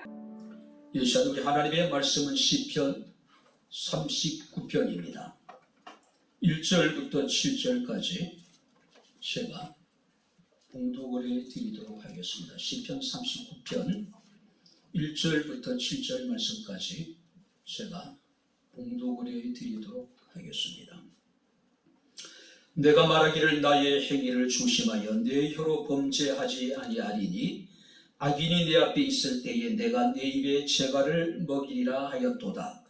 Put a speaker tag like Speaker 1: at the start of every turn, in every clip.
Speaker 1: 이 시간 우리 하나님의 말씀은 시편 39편입니다. 1절부터 7절까지 제가 봉독을 드리도록 하겠습니다. 시편 39편 1절부터 7절 말씀까지 제가 봉독을 드리도록 하겠습니다. 내가 말하기를 나의 행위를 조심하여 내 혀로 범죄하지 아니하리니 악인이 내 앞에 있을 때에 내가 내 입에 재갈을 먹이리라 하였도다.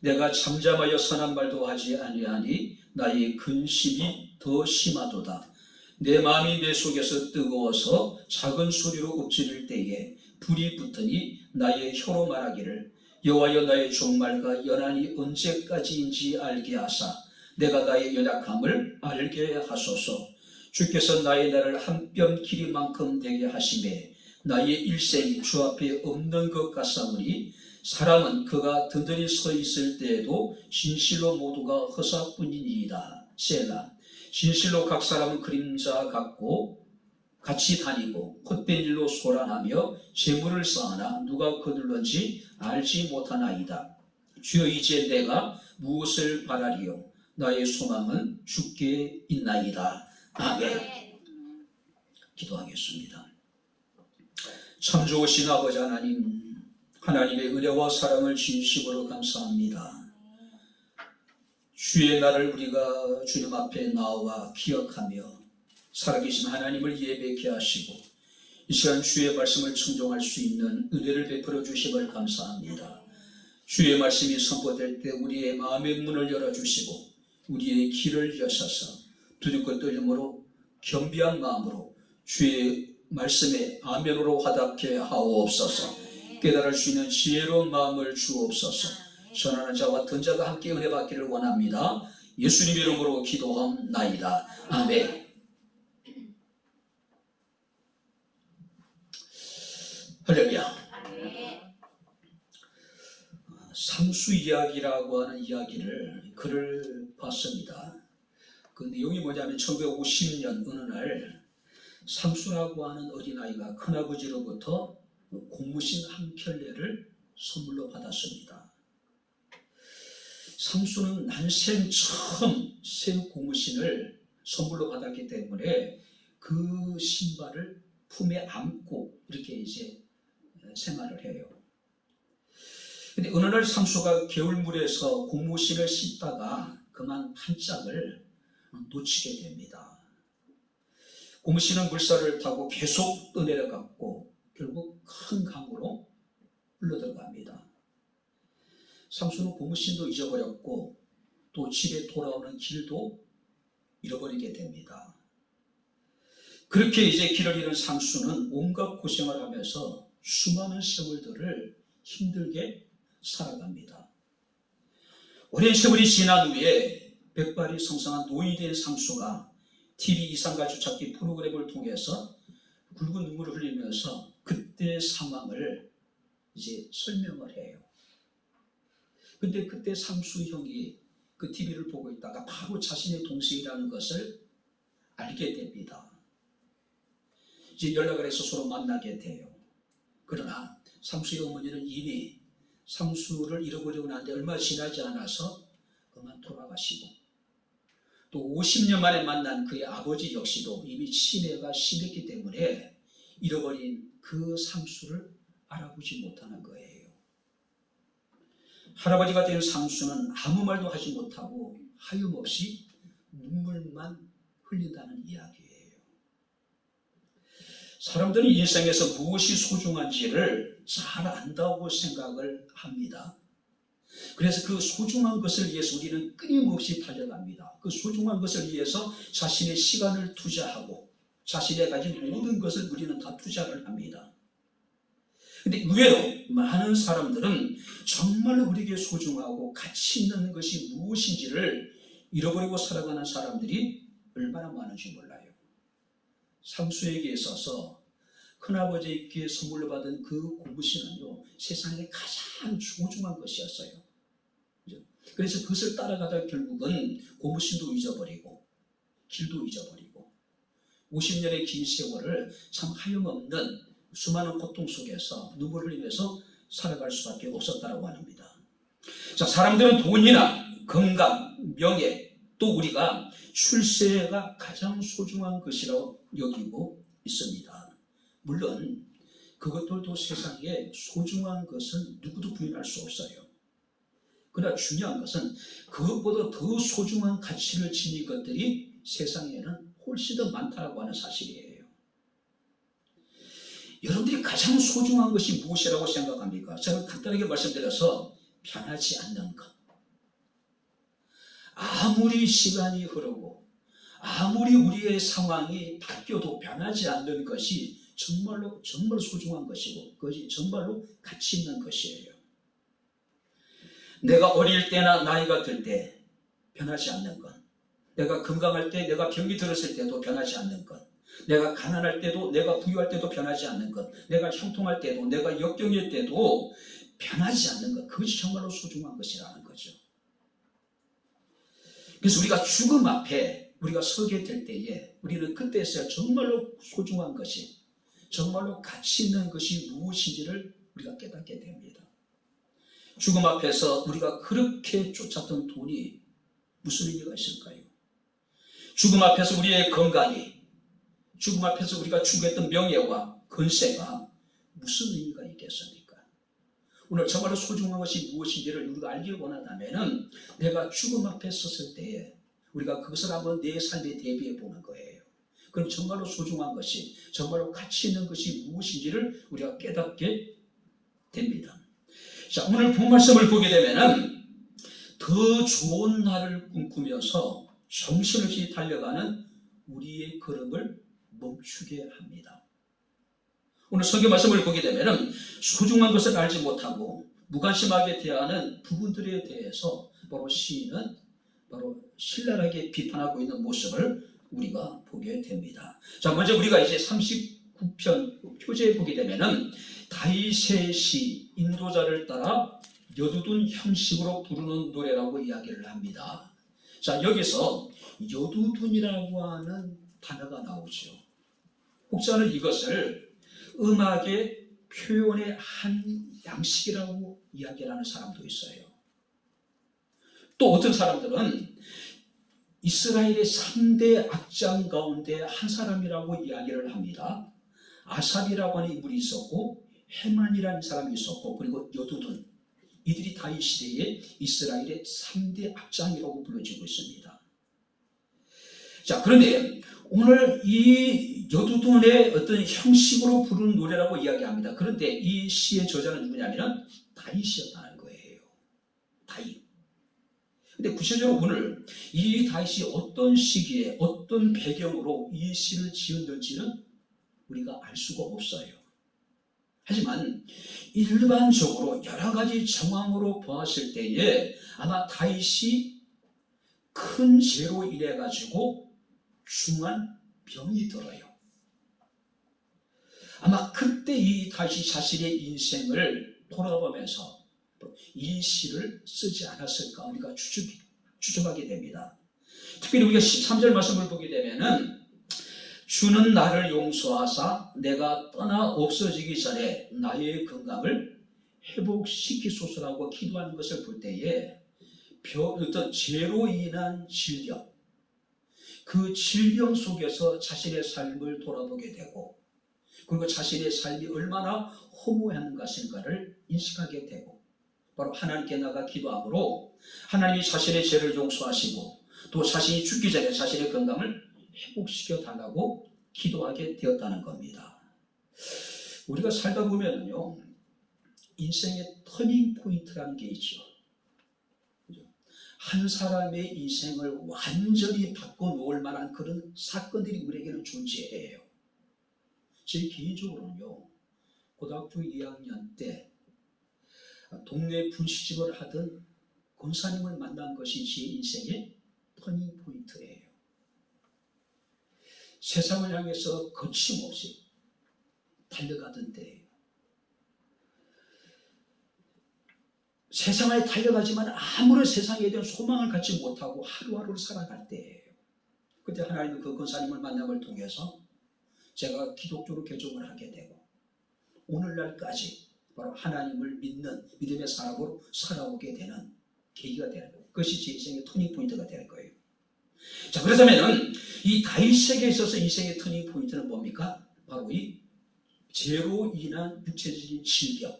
Speaker 1: 내가 잠잠하여 선한 말도 하지 아니하니 나의 근심이 더 심하도다. 내 마음이 내 속에서 뜨거워서 작은 소리로 엎드릴 때에 불이 붙으니 나의 혀로 말하기를 여호와여 나의 종말과 연한이 언제까지인지 알게 하사 내가 나의 연약함을 알게 하소서. 주께서 나의 날을 한 뼘 길이만큼 되게 하시매 나의 일생이 주 앞에 없는 것 같사오니 사람은 그가 든든히 서 있을 때에도 진실로 모두가 허사뿐이니이다. 셀라. 진실로 각 사람은 그림자 같고 같이 다니고 헛된 일로 소란하며 재물을 쌓으나 누가 거둘런지 알지 못하나이다. 주여 이제 내가 무엇을 바라리요? 나의 소망은 주께 있나이다. 아멘. 기도하겠습니다. 참 좋으신 아버지 하나님, 하나님의 은혜와 사랑을 진심으로 감사합니다. 주의 날을 우리가 주님 앞에 나와 기억하며 살아계신 하나님을 예배케 하시고 이 시간 주의 말씀을 청종할 수 있는 은혜를 베풀어 주심을 감사합니다. 주의 말씀이 선포될 때 우리의 마음의 문을 열어주시고 우리의 길을 여셔서 두렵고 떨림으로 겸비한 마음으로 주의 말씀에 아멘으로 화답케 하옵소서. 깨달을 수 있는 지혜로운 마음을 주옵소서. 전하는 자와 듣는 자가 함께 은혜 받기를 원합니다. 예수님 이름으로 기도함나이다. 아멘. 할렐루야. 상수 이야기라고 하는 글을 봤습니다. 그 내용이 뭐냐면 1950년 어느 날 상수라고 하는 어린아이가 큰아버지로부터 고무신 한 켤레를 선물로 받았습니다. 상수는 난생 처음 새 고무신을 선물로 받았기 때문에 그 신발을 품에 안고 이렇게 이제 생활을 해요. 근데 어느 날 상수가 겨울물에서 고무신을 씻다가 그만 한 짝을 놓치게 됩니다. 고무신은 물살을 타고 계속 떠내려갔고 결국 큰 강으로 흘러들어갑니다. 상수는 고무신도 잊어버렸고 또 집에 돌아오는 길도 잃어버리게 됩니다. 그렇게 이제 길을 잃은 상수는 온갖 고생을 하면서 수많은 세월들을 힘들게 살아갑니다. 오랜 세월이 지난 후에 백발이 성성한 노인이 된 상수가 TV 이상가족찾기 프로그램을 통해서 굵은 눈물을 흘리면서 그때 상황을 이제 설명을 해요. 근데 그때 상수 형이 그 TV를 보고 있다가 바로 자신의 동생이라는 것을 알게 됩니다. 이제 연락을 해서 서로 만나게 돼요. 그러나 상수의 어머니는 이미 상수를 잃어버리고 나는데 얼마 지나지 않아서 그만 돌아가시고 또 50년 만에 만난 그의 아버지 역시도 이미 치매가 심했기 때문에 잃어버린 그 상수를 알아보지 못하는 거예요. 할아버지가 된 상수는 아무 말도 하지 못하고 하염없이 눈물만 흘린다는 이야기예요. 사람들은 일생에서 무엇이 소중한지를 잘 안다고 생각을 합니다. 그래서 그 소중한 것을 위해서 우리는 끊임없이 달려갑니다. 그 소중한 것을 위해서 자신의 시간을 투자하고 자신의 가진 모든 것을 우리는 다 투자를 합니다. 그런데 의외로 많은 사람들은 정말로 우리에게 소중하고 가치 있는 것이 무엇인지를 잃어버리고 살아가는 사람들이 얼마나 많은지 몰라요. 상수에게 있어서 큰아버지께 선물로 받은 그 고무신은요, 세상에 가장 소중한 것이었어요. 그래서 그것을 따라가다 결국은 고무신도 잊어버리고 길도 잊어버리고 50년의 긴 세월을 참 하염없는 수많은 고통 속에서 눈물을 흘리면서 살아갈 수밖에 없었다고 합니다. 자, 사람들은 돈이나 건강, 명예, 또 우리가 출세가 가장 소중한 것이라고 여기고 있습니다. 물론 그것들도 세상에 소중한 것은 누구도 부인할 수 없어요. 그러나 중요한 것은 그것보다 더 소중한 가치를 지닌 것들이 세상에는 훨씬 더 많다고 하는 사실이에요. 여러분들이 가장 소중한 것이 무엇이라고 생각합니까? 제가 간단하게 말씀드려서 변하지 않는 것. 아무리 시간이 흐르고 아무리 우리의 상황이 바뀌어도 변하지 않는 것이 정말 소중한 것이고 그것이 정말로 가치 있는 것이에요. 내가 어릴 때나 나이가 들 때 변하지 않는 것, 내가 건강할 때, 내가 병이 들었을 때도 변하지 않는 것, 내가 가난할 때도, 내가 부유할 때도 변하지 않는 것, 내가 형통할 때도, 내가 역경일 때도 변하지 않는 것, 그것이 정말로 소중한 것이라는 거죠. 그래서 우리가 죽음 앞에 우리가 서게 될 때에 우리는 그때서야 정말로 소중한 것이, 정말로 가치 있는 것이 무엇인지를 우리가 깨닫게 됩니다. 죽음 앞에서 우리가 그렇게 쫓았던 돈이 무슨 의미가 있을까요? 죽음 앞에서 우리의 건강이, 죽음 앞에서 우리가 추구했던 명예와 권세가 무슨 의미가 있겠습니까? 오늘 정말로 소중한 것이 무엇인지를 우리가 알길 원한다면 내가 죽음 앞에 섰을 때에 우리가 그것을 한번 내 삶에 대비해 보는 거예요. 그럼 정말로 소중한 것이, 정말로 가치 있는 것이 무엇인지를 우리가 깨닫게 됩니다. 자, 오늘 본 말씀을 보게 되면은 더 좋은 날을 꿈꾸면서 정신없이 달려가는 우리의 걸음을 멈추게 합니다. 오늘 성경 말씀을 보게 되면은 소중한 것을 알지 못하고 무관심하게 대하는 부분들에 대해서 바로 시인은 바로 신랄하게 비판하고 있는 모습을 우리가 보게 됩니다. 자, 먼저 우리가 이제 39편 표제에 보게 되면은 다윗의 시, 인도자를 따라 여두둔 형식으로 부르는 노래라고 이야기를 합니다. 자, 여기서 여두둔이라고 하는 단어가 나오죠. 혹자는 이것을 음악의 표현의 한 양식이라고 이야기를 하는 사람도 있어요. 또 어떤 사람들은 이스라엘의 3대 악장 가운데 한 사람이라고 이야기를 합니다. 아삽이라고 하는 인물이 있었고 헤만이라는 사람이 있었고 그리고 여두둔, 이들이 다윗 시대에 이스라엘의 3대 악장이라고 불려지고 있습니다. 자, 그런데 오늘 이 여두둔의 어떤 형식으로 부르는 노래라고 이야기합니다. 그런데 이 시의 저자는 누구냐면 다윗이었다는 거예요. 다윗. 근데 구체적으로 오늘 이 다윗이 어떤 시기에 어떤 배경으로 이 시를 지었는지는 우리가 알 수가 없어요. 하지만 일반적으로 여러 가지 정황으로 보았을 때에 아마 다윗이 큰 죄로 인해 가지고 중한 병이 들어요. 아마 그때 이 다윗이 자신의 인생을 돌아보면서 이 시를 쓰지 않았을까 우리가 추측하게 됩니다. 특별히 우리가 13절 말씀을 보게 되면은 주는 나를 용서하사 내가 떠나 없어지기 전에 나의 건강을 회복시키소서라고 기도하는 것을 볼 때에 어떤 죄로 인한 질병, 그 질병 속에서 자신의 삶을 돌아보게 되고 그리고 자신의 삶이 얼마나 허무한 것인가를 인식하게 되고 바로 하나님께 나가 기도함으로 하나님이 자신의 죄를 용서하시고 또 자신이 죽기 전에 자신의 건강을 회복시켜 달라고 기도하게 되었다는 겁니다. 우리가 살다 보면요, 인생의 터닝 포인트라는 게 있죠. 한 사람의 인생을 완전히 바꿔놓을 만한 그런 사건들이 우리에게는 존재해요. 제 개인적으로는요, 고등학교 2학년 때 동네 분식집을 하던 권사님을 만난 것이 제 인생의 터닝 포인트예요. 세상을 향해서 거침없이 달려가던 때예요. 세상에 달려가지만 아무런 세상에 대한 소망을 갖지 못하고 하루하루를 살아갈 때예요. 그때 하나님은 그 권사님을 만남을 통해서 제가 기독교로 개종을 하게 되고 오늘날까지 바로 하나님을 믿는 믿음의 사람으로 살아오게 되는 계기가 되는 거예요. 그것이 제 인생의 터닝 포인트가 되는 거예요. 자, 그렇다면 이 다윗에게 있어서 인생의 터닝 포인트는 뭡니까? 바로 이 죄로 인한 육체적인 질병.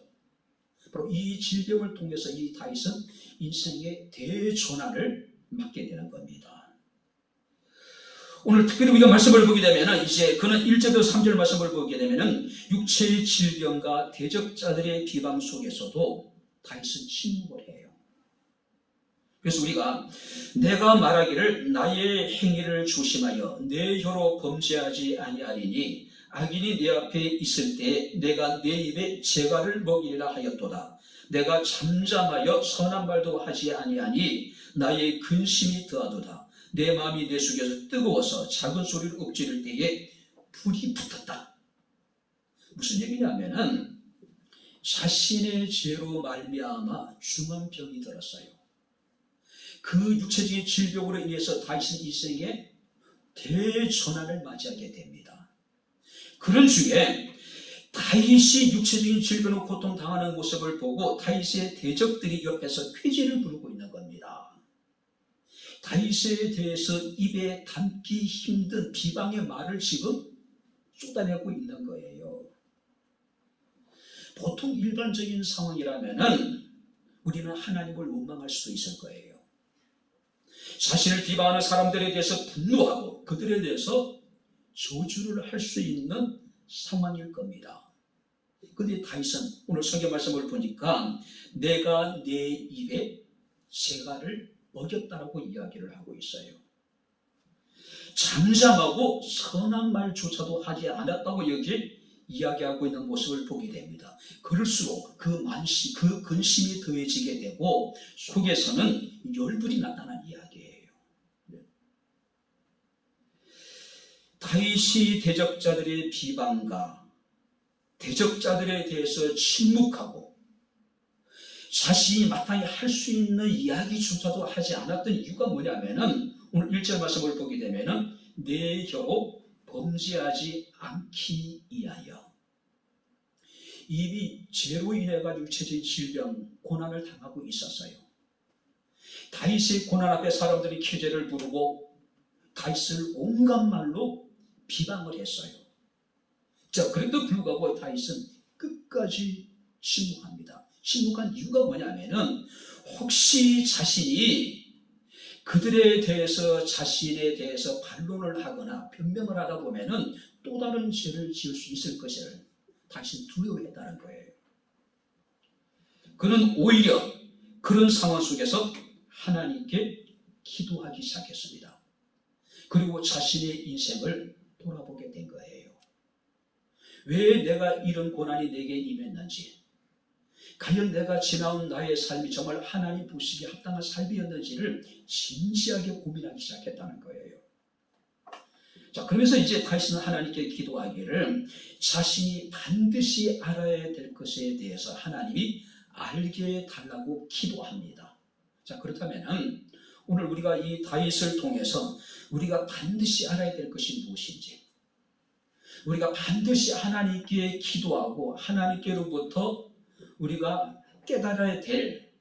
Speaker 1: 바로 이 질병을 통해서 이 다윗은 인생의 대전환을 맞게 되는 겁니다. 오늘 특별히 우리가 말씀을 보게 되면 이제 그는 1절부터 3절 말씀을 보게 되면 육체의 질병과 대적자들의 비방 속에서도 다윗은 침묵을 해요. 그래서 우리가 내가 말하기를 나의 행위를 조심하여 내 혀로 범죄하지 아니하리니 악인이 내 앞에 있을 때 내가 내 입에 재갈을 먹이리라 하였도다. 내가 잠잠하여 선한 말도 하지 아니하니 나의 근심이 더하도다. 내 마음이 내 속에서 뜨거워서 작은 소리를 읊지를 때에 불이 붙었다. 무슨 얘기냐면은 자신의 죄로 말미암아 중한 병이 들었어요. 그 육체적인 질병으로 인해서 다윗은 인생의 대전환을 맞이하게 됩니다. 그런 중에 다윗이 육체적인 질병으로 고통당하는 모습을 보고 다윗의 대적들이 옆에서 쾌재를 부르고 있는 겁니다. 다윗에 대해서 입에 담기 힘든 비방의 말을 지금 쏟아내고 있는 거예요. 보통 일반적인 상황이라면은 우리는 하나님을 원망할 수도 있을 거예요. 자신을 비방하는 사람들에 대해서 분노하고 그들에 대해서 저주를 할 수 있는 상황일 겁니다. 그런데 다윗은 오늘 성경 말씀을 보니까 내가 내 입에 재갈을 먹였다라고 이야기를 하고 있어요. 잠잠하고 선한 말조차도 하지 않았다고 여기 이야기하고 있는 모습을 보게 됩니다. 그럴수록 그 근심이 더해지게 되고 속에서는 열불이 나타난 이야기예요. 다윗이 대적자들의 비방과 대적자들에 대해서 침묵하고 자신이 마땅히 할 수 있는 이야기조차도 하지 않았던 이유가 뭐냐면은 오늘 1절 말씀을 보게 되면은 내 혀로 범죄하지 않기 위하여. 이미 죄로 인해 가지고 육체적인 질병, 고난을 당하고 있었어요. 다윗의 고난 앞에 사람들이 쾌재를 부르고 다윗을 온갖 말로 비방을 했어요. 자, 그래도 불구하고 다윗은 끝까지 침묵합니다. 침묵한 이유가 뭐냐면은 혹시 자신이 그들에 대해서 자신에 대해서 반론을 하거나 변명을 하다 보면은 또 다른 죄를 지을 수 있을 것을 다시 두려워했다는 거예요. 그는 오히려 그런 상황 속에서 하나님께 기도하기 시작했습니다. 그리고 자신의 인생을 돌아보게 된 거예요. 왜 내가 이런 고난이 내게 임했는지, 과연 내가 지나온 나의 삶이 정말 하나님 보시기에 합당한 삶이었는지를 진지하게 고민하기 시작했다는 거예요. 자, 그러면서 이제 다윗은 하나님께 기도하기를 자신이 반드시 알아야 될 것에 대해서 하나님이 알게 달라고 기도합니다. 자, 그렇다면 오늘 우리가 이 다윗을 통해서 우리가 반드시 알아야 될 것이 무엇인지, 우리가 반드시 하나님께 기도하고 하나님께로부터 우리가 깨달아야 될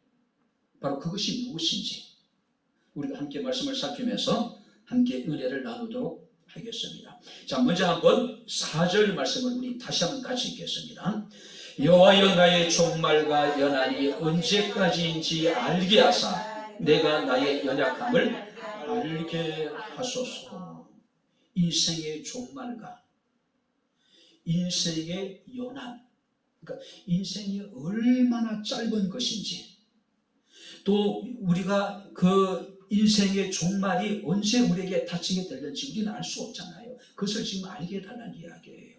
Speaker 1: 바로 그것이 무엇인지 우리가 함께 말씀을 살피면서 함께 은혜를 나누도록 하겠습니다. 자, 먼저 한번 4절 말씀을 우리 다시 한번 같이 읽겠습니다. 여호와여 나의 종말과 연한이 언제까지인지 알게 하사 내가 나의 연약함을 알게 하소서. 인생의 종말과 인생의 연한, 그러니까 인생이 얼마나 짧은 것인지, 또 우리가 그 인생의 종말이 언제 우리에게 닥치게 될는지 우리는 알 수 없잖아요. 그것을 지금 알게 해달라는 이야기예요.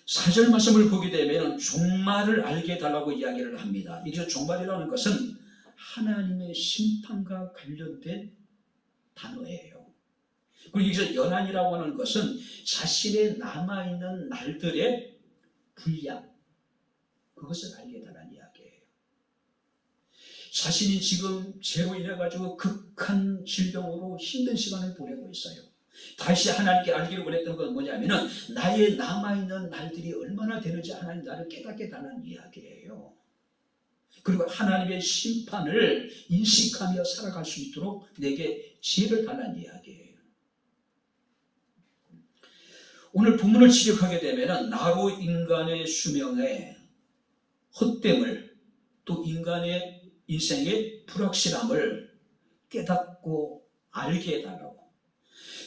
Speaker 1: 4절 말씀을 보게 되면 종말을 알게 해달라고 이야기를 합니다. 이게 종말이라는 것은 하나님의 심판과 관련된 단어예요. 그리고 여기서 연한이라고 하는 것은 자신의 남아있는 날들의 분량, 그것을 알게 해달라는 이야기예요. 자신이 지금 죄로 인해 가지고 극한 질병으로 힘든 시간을 보내고 있어요. 다시 하나님께 알기를 원했던 건 뭐냐면은 나의 남아있는 날들이 얼마나 되는지 하나님 나를 깨닫게 달라는 이야기예요. 그리고 하나님의 심판을 인식하며 살아갈 수 있도록 내게 지혜를 달라는 이야기예요. 오늘 본문을 지적하게 되면은 나로 인간의 수명의 헛됨을 또 인간의 인생의 불확실함을 깨닫고 알게 해달라고.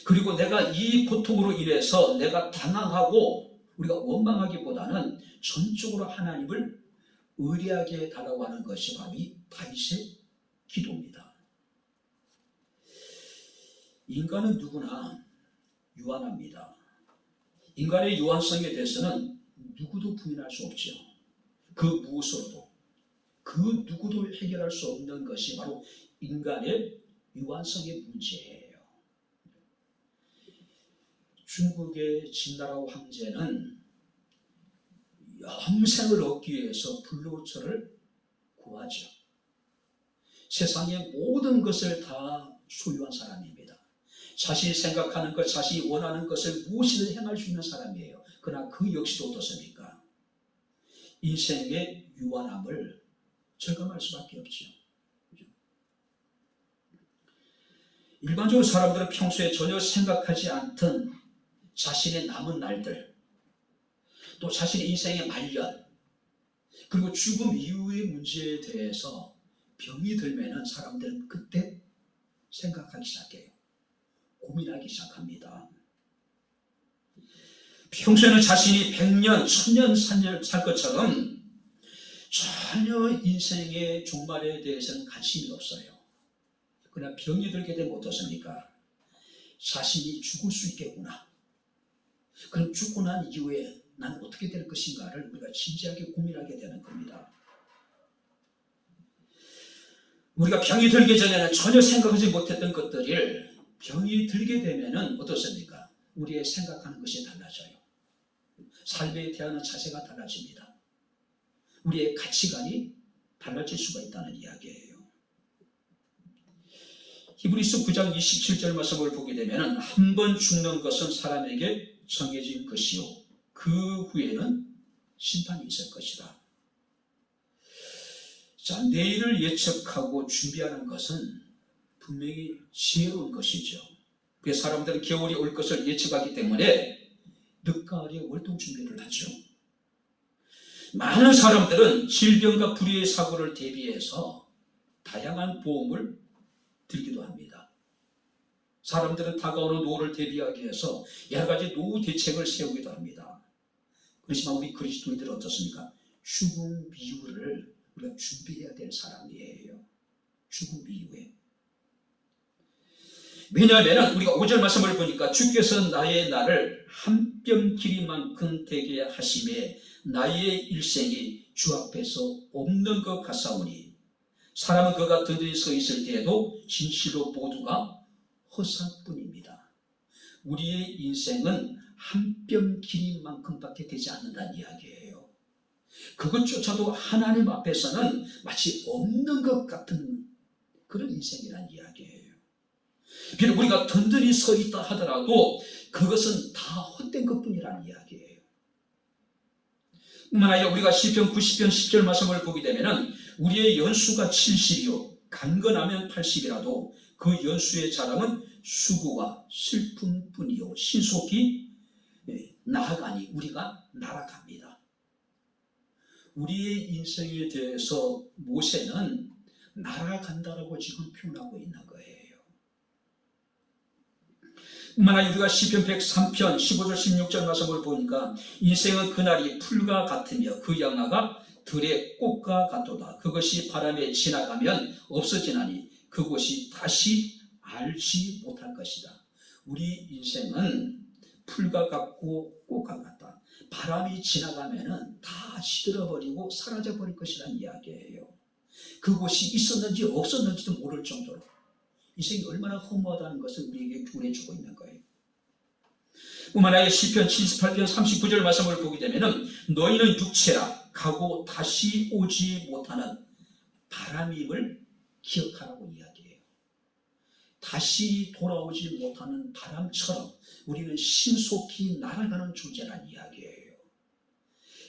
Speaker 1: 그리고 내가 이 고통으로 인해서 내가 당황하고 우리가 원망하기보다는 전적으로 하나님을 의뢰하게 해달라고 하는 것이 바로 이 다윗의 기도입니다. 인간은 누구나 유한합니다. 인간의 유한성에 대해서는 누구도 부인할 수 없죠. 그 무엇으로도 그 누구도 해결할 수 없는 것이 바로 인간의 유한성의 문제예요. 중국의 진나라 황제는 영생을 얻기 위해서 불로초를 구하죠. 세상의 모든 것을 다 소유한 사람입니다. 자신이 생각하는 것, 자신이 원하는 것을 무엇이든 행할 수 있는 사람이에요. 그러나 그 역시도 어떻습니까? 인생의 유한함을 절감할 수밖에 없죠. 일반적으로 사람들은 평소에 전혀 생각하지 않던 자신의 남은 날들, 또 자신의 인생의 말년, 그리고 죽음 이후의 문제에 대해서 병이 들면은 사람들은 그때 생각하기 시작해요. 고민하기 시작합니다. 평소에는 자신이 100년, 1000년, 1000년 살 것처럼 전혀 인생의 종말에 대해서는 관심이 없어요. 그러나 병이 들게 되면 어떻습니까? 자신이 죽을 수 있겠구나. 그럼 죽고 난 이후에 난 어떻게 될 것인가를 우리가 진지하게 고민하게 되는 겁니다. 우리가 병이 들기 전에는 전혀 생각하지 못했던 것들을 병이 들게 되면은 어떻습니까? 우리의 생각하는 것이 달라져요. 삶에 대한 자세가 달라집니다. 우리의 가치관이 달라질 수가 있다는 이야기예요. 히브리서 9장 27절 말씀을 보게 되면 한 번 죽는 것은 사람에게 정해진 것이요 그 후에는 심판이 있을 것이다. 자, 내일을 예측하고 준비하는 것은 분명히 지혜로운 것이죠. 그래서 사람들은 겨울이 올 것을 예측하기 때문에 늦가을에 월동 준비를 하죠. 많은 사람들은 질병과 불의의 사고를 대비해서 다양한 보험을 들기도 합니다. 사람들은 다가오는 노후를 대비하기 위해서 여러 가지 노후 대책을 세우기도 합니다. 그렇지만 우리 그리스도인들은 어떻습니까? 죽음 이후를 우리가 준비해야 될 사람이에요. 죽음 이후에. 왜냐하면 우리가 5절 말씀을 보니까 주께서 나의 날을 한 뼘 길이만큼 되게 하심에 나의 일생이 주 앞에서 없는 것 같사오니 사람은 그가 든든히 서 있을 때에도 진실로 모두가 허사뿐입니다. 우리의 인생은 한 뼘 길이만큼밖에 되지 않는다는 이야기예요. 그것조차도 하나님 앞에서는 마치 없는 것 같은 그런 인생이라는 이야기예요. 비록 우리가 든든히 서 있다 하더라도 그것은 다 헛된 것뿐이라는 이야기예요. 뿐만 아니라 우리가 시편 90편 10절 말씀을 보게 되면 우리의 연수가 70이요 강건하면 80이라도 그 연수의 자랑은 수고와 슬픔뿐이요 신속히 나아가니 우리가 날아갑니다. 우리의 인생에 대해서 모세는 날아간다라고 지금 표현하고 있는 거예요. 뿐만 아니라 우리가 시편 103편 15절 16절 말씀을 보니까 인생은 그날이 풀과 같으며 그 양화가 들의 꽃과 같도다. 그것이 바람에 지나가면 없어지나니 그곳이 다시 알지 못할 것이다. 우리 인생은 풀과 같고 꽃과 같다. 바람이 지나가면 다 시들어버리고 사라져버릴 것이라는 이야기예요. 그곳이 있었는지 없었는지도 모를 정도로 인생이 얼마나 허무하다는 것을 우리에게 교훈해주고 있는 거예요. 뿐만 아니라 시편 78편 39절 말씀을 보게 되면 너희는 육체라 가고 다시 오지 못하는 바람임을 기억하라고 이야기해요. 다시 돌아오지 못하는 바람처럼 우리는 신속히 날아가는 존재란 이야기예요.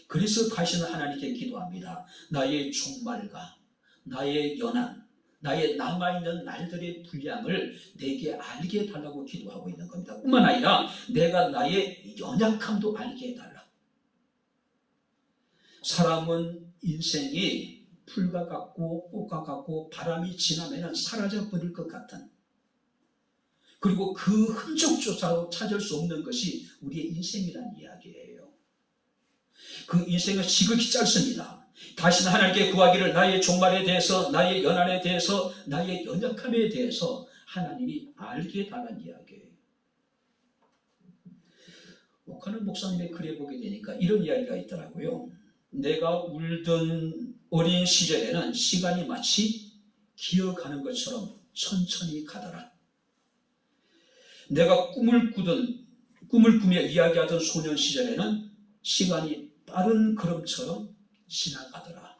Speaker 1: 그래서 다시는 하나님께 기도합니다. 나의 종말과 나의 연한, 나의 남아있는 날들의 분량을 내게 알게 해달라고 기도하고 있는 겁니다. 뿐만 아니라 내가 나의 연약함도 알게 해달라. 사람은 인생이 풀과 같고 꽃과 같고 바람이 지나면 사라져버릴 것 같은, 그리고 그 흔적조차도 찾을 수 없는 것이 우리의 인생이라는 이야기예요. 그 인생은 지극히 짧습니다. 다시는 하나님께 구하기를 나의 종말에 대해서, 나의 연한에 대해서, 나의 연약함에 대해서 하나님이 알게 해달라는 이야기예요. 오카는 목사님의 글에 보게 되니까 이런 이야기가 있더라고요. 내가 울던 어린 시절에는 시간이 마치 기어가는 것처럼 천천히 가더라. 내가 꿈을 꾸며 이야기하던 소년 시절에는 시간이 빠른 걸음처럼 지나가더라.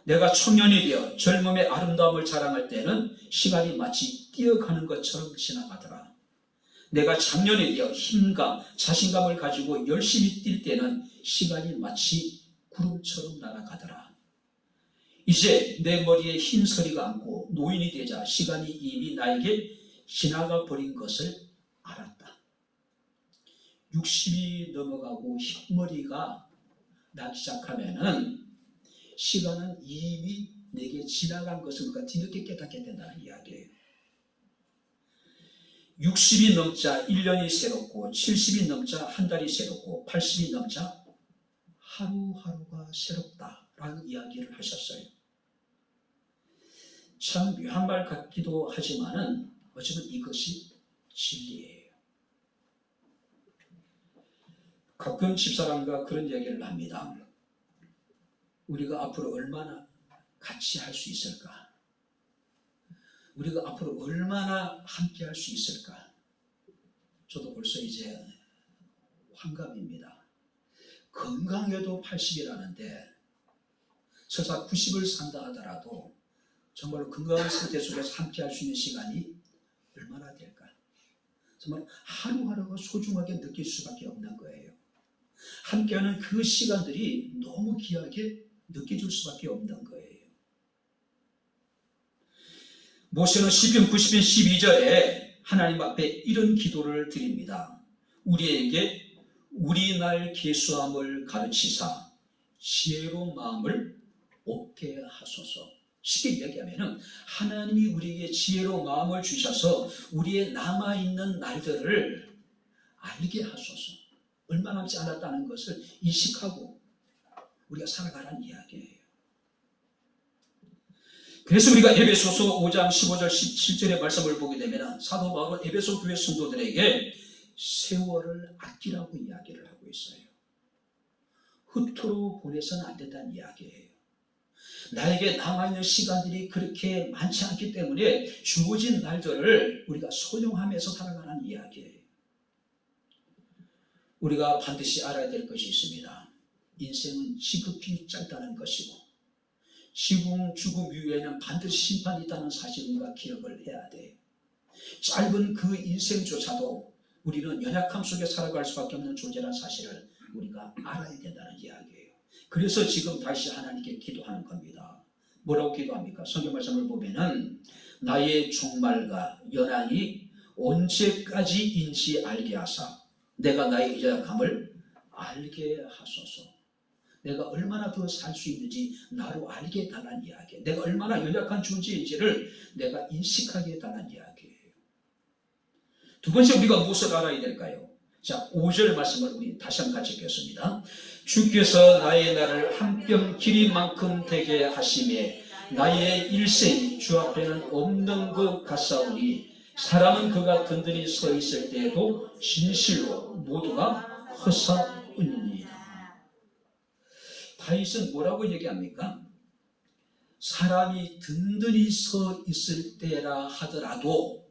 Speaker 1: 내가 청년이 되어 젊음의 아름다움을 자랑할 때는 시간이 마치 뛰어가는 것처럼 지나가더라. 내가 장년이 되어 힘과 자신감을 가지고 열심히 뛸 때는 시간이 마치 구름처럼 날아가더라. 이제 내 머리에 흰 서리가 앉고 노인이 되자 시간이 이미 나에게 지나가 버린 것을 알았다. 60이 넘어가고 흰머리가 나기 시작하면은 시간은 이미 내게 지나간 것을 우리가 뒤늦게 깨닫게 된다는 이야기예요. 60이 넘자 1년이 새롭고 70이 넘자 한 달이 새롭고 80이 넘자 하루하루가 새롭다라는 이야기를 하셨어요. 참 묘한 말 같기도 하지만은 어쩌면 이것이 진리예요. 가끔 집사람과 그런 이야기를 합니다. 우리가 앞으로 얼마나 같이 할 수 있을까? 우리가 앞으로 얼마나 함께 할 수 있을까? 저도 벌써 이제 환갑입니다. 건강해도 80이라는데 설사 90을 산다 하더라도 정말 건강한 상태 속에서 함께 할 수 있는 시간이 얼마나 될까? 정말 하루하루가 소중하게 느낄 수밖에 없는 거예요. 함께하는 그 시간들이 너무 귀하게 느껴질 수밖에 없는 거예요. 모세는 시편 90편 12절에 하나님 앞에 이런 기도를 드립니다. 우리에게 우리 날 계수함을 가르치사 지혜로운 마음을 얻게 하소서. 쉽게 이야기하면 하나님이 우리에게 지혜로운 마음을 주셔서 우리의 남아있는 날들을 알게 하소서. 얼마 남지 않았다는 것을 인식하고 우리가 살아가라는 이야기예요. 그래서 우리가 에베소서 5장 15절 17절의 말씀을 보게 되면 사도 바울은 에베소 교회 성도들에게 세월을 아끼라고 이야기를 하고 있어요. 흩어로 보내서는 안 된다는 이야기예요. 나에게 남아있는 시간들이 그렇게 많지 않기 때문에 주어진 날들을 우리가 소용하면서 살아가는 이야기예요. 우리가 반드시 알아야 될 것이 있습니다. 인생은 지극히 짧다는 것이고 죽음 이후에는 반드시 심판이 있다는 사실을 우리가 기억을 해야 돼요. 짧은 그 인생조차도 우리는 연약함 속에 살아갈 수밖에 없는 존재라는 사실을 우리가 알아야 된다는 이야기예요. 그래서 지금 다시 하나님께 기도하는 겁니다. 뭐라고 기도합니까? 성경 말씀을 보면은 나의 종말과 연한이 언제까지인지 알게 하사 내가 나의 연약함을 알게 하소서. 내가 얼마나 더 살 수 있는지 나로 알게 해달라는 이야기예요. 내가 얼마나 연약한 존재인지를 내가 인식하게 해달라는 이야기예요. 두 번째 우리가 무엇을 알아야 될까요? 자, 5절 말씀을 우리 다시 한번 같이 읽겠습니다. 주께서 나의 날을 한 뼘 길이만큼 되게 하시매 나의 일생이 주 앞에는 없는 것 같사오니 사람은 그가 든든히 서 있을 때에도 진실로 모두가 헛사뿐이니이다. 다윗은 뭐라고 얘기합니까? 사람이 든든히 서 있을 때라 하더라도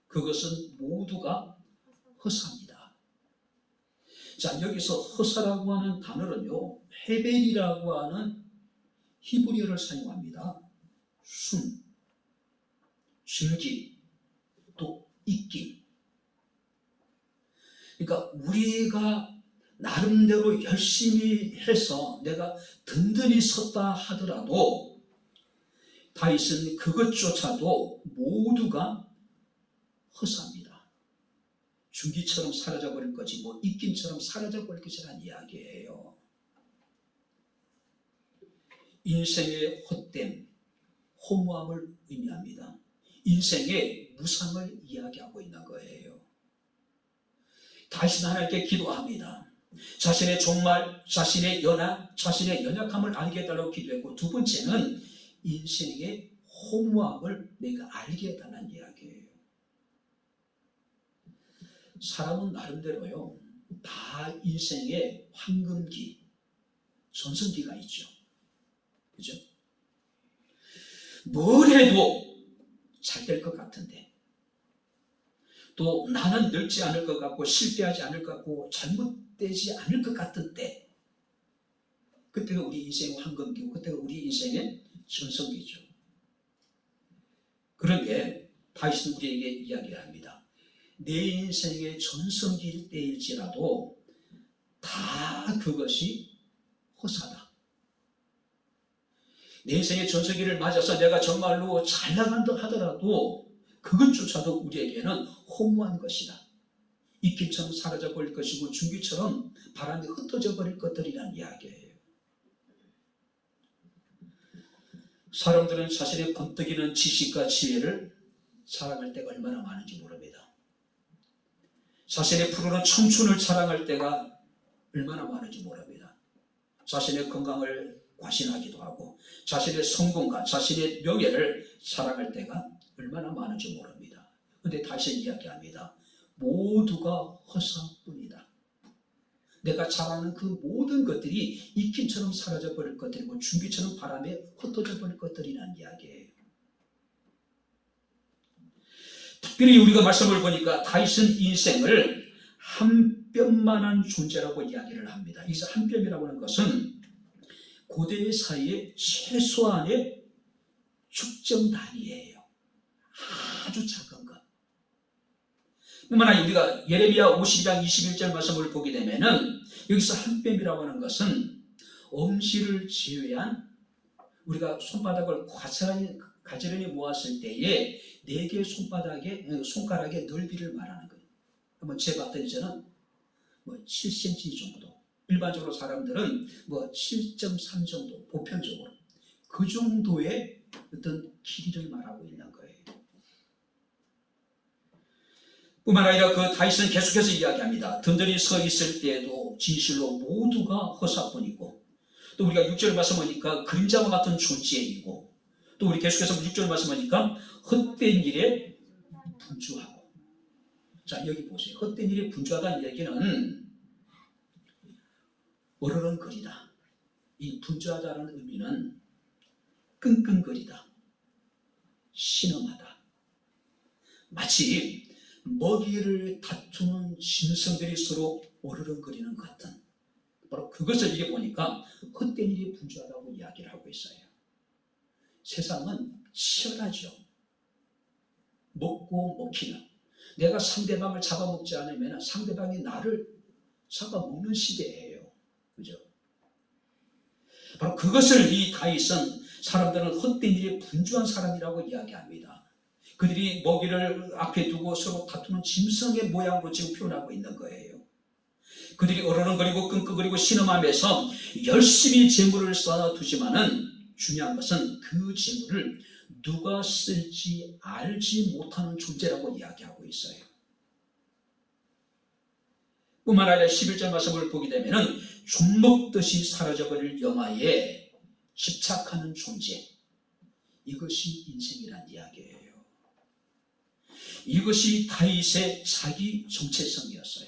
Speaker 1: 그것은 모두가 허사입니다. 자, 여기서 허사라고 하는 단어는요, 헤벨이라고 하는 히브리어를 사용합니다. 순, 즐김, 또 익김. 그러니까 우리가 나름대로 열심히 해서 내가 든든히 섰다 하더라도 다윗은 그것조차도 모두가 허사입니다. 줄기처럼 사라져버릴 거지 뭐 입김처럼 사라져버릴 것이라는 이야기예요. 인생의 헛됨, 허무함을 의미합니다. 인생의 무상을 이야기하고 있는 거예요. 다시 하나님께 기도합니다. 자신의 종말, 자신의 연약함을 알게 해달라고 기도했고, 두 번째는 인생의 허무함을 내가 알게 해달라는 이야기예요. 사람은 나름대로요, 다 인생의 황금기, 전성기가 있죠. 그죠? 뭘 해도 잘 될 것 같은데, 또 나는 늙지 않을 것 같고 실패하지 않을 것 같고 잘못되지 않을 것 같은 때, 그때가 우리 인생의 황금기고 그때가 우리 인생의 전성기죠. 그런데 다윗은 우리에게 이야기를 합니다. 내 인생의 전성기일 때일지라도 다 그것이 허사다. 내 인생의 전성기를 맞아서 내가 정말로 잘 나간다 하더라도 그것조차도 우리에게는 허무한 것이다. 입김처럼 사라져버릴 것이고 줄기처럼 바람에 흩어져 버릴 것들이란 이야기예요. 사람들은 자신의 번뜩이는 지식과 지혜를 자랑할 때가 얼마나 많은지 모릅니다. 자신의 푸르른 청춘을 자랑할 때가 얼마나 많은지 모릅니다. 자신의 건강을 과신하기도 하고 자신의 성공과 자신의 명예를 자랑할 때가 얼마나 많은지 모릅니다. 그런데 다시 이야기합니다. 모두가 허사뿐이다. 내가 잘하는 그 모든 것들이 입김처럼 사라져버릴 것들이고 줄기처럼 바람에 흩어져버릴 것들이라는 이야기예요. 특별히 우리가 말씀을 보니까 다윗은 인생을 한 뼘만한 존재라고 이야기를 합니다. 여기서 한 뼘이라고 하는 것은 고대 사이의 최소한의 측정 단위예요. 아주 작은 것. 뿐만 아니라 우리가 예레미야 52장 21절 말씀을 보게 되면은 여기서 한 뼘이라고 하는 것은 엄지를 제외한 우리가 손바닥을 가지런히 모았을 때에 4개의 손가락의 넓이를 말하는 거예요. 한번 재봤더니 저는 7cm 정도. 일반적으로 사람들은 7.3 정도, 보편적으로 그 정도의 어떤 길이를 말하고 있는 거예요. 뿐만 아니라 그 다윗은 계속해서 이야기합니다. 든든히 서 있을 때에도 진실로 모두가 허사뿐이고, 또 우리가 6절 말씀하니까 그림자와 같은 존재이고, 또 우리 계속해서 6절 말씀하니까 헛된 일에 분주하고. 자, 여기 보세요. 헛된 일에 분주하다는 얘기는 어르렁거리다. 이 분주하다는 의미는 끙끙거리다, 신음하다. 마치 먹이를 다투는 짐승들이 서로 어르렁거리는 것 같은, 바로 그것을 이게 보니까 헛된 일이 분주하다고 이야기를 하고 있어요. 세상은 치열하죠. 먹고 먹히는. 내가 상대방을 잡아먹지 않으면 상대방이 나를 잡아먹는 시대예요. 그죠? 바로 그것을 이 다윗은 사람들은 헛된 일에 분주한 사람이라고 이야기합니다. 그들이 먹이를 앞에 두고 서로 다투는 짐승의 모양으로 지금 표현하고 있는 거예요. 그들이 어르렁거리고 끙끙거리고 신음하면서 열심히 재물을 쌓아두지만은 중요한 것은 그 재물을 누가 쓸지 알지 못하는 존재라고 이야기하고 있어요. 뿐만 아니라 11절 말씀을 보게 되면 좀 먹듯이 사라져버릴 영화에 집착하는 존재, 이것이 인생이란 이야기예요. 이것이 다윗의 자기 정체성이었어요.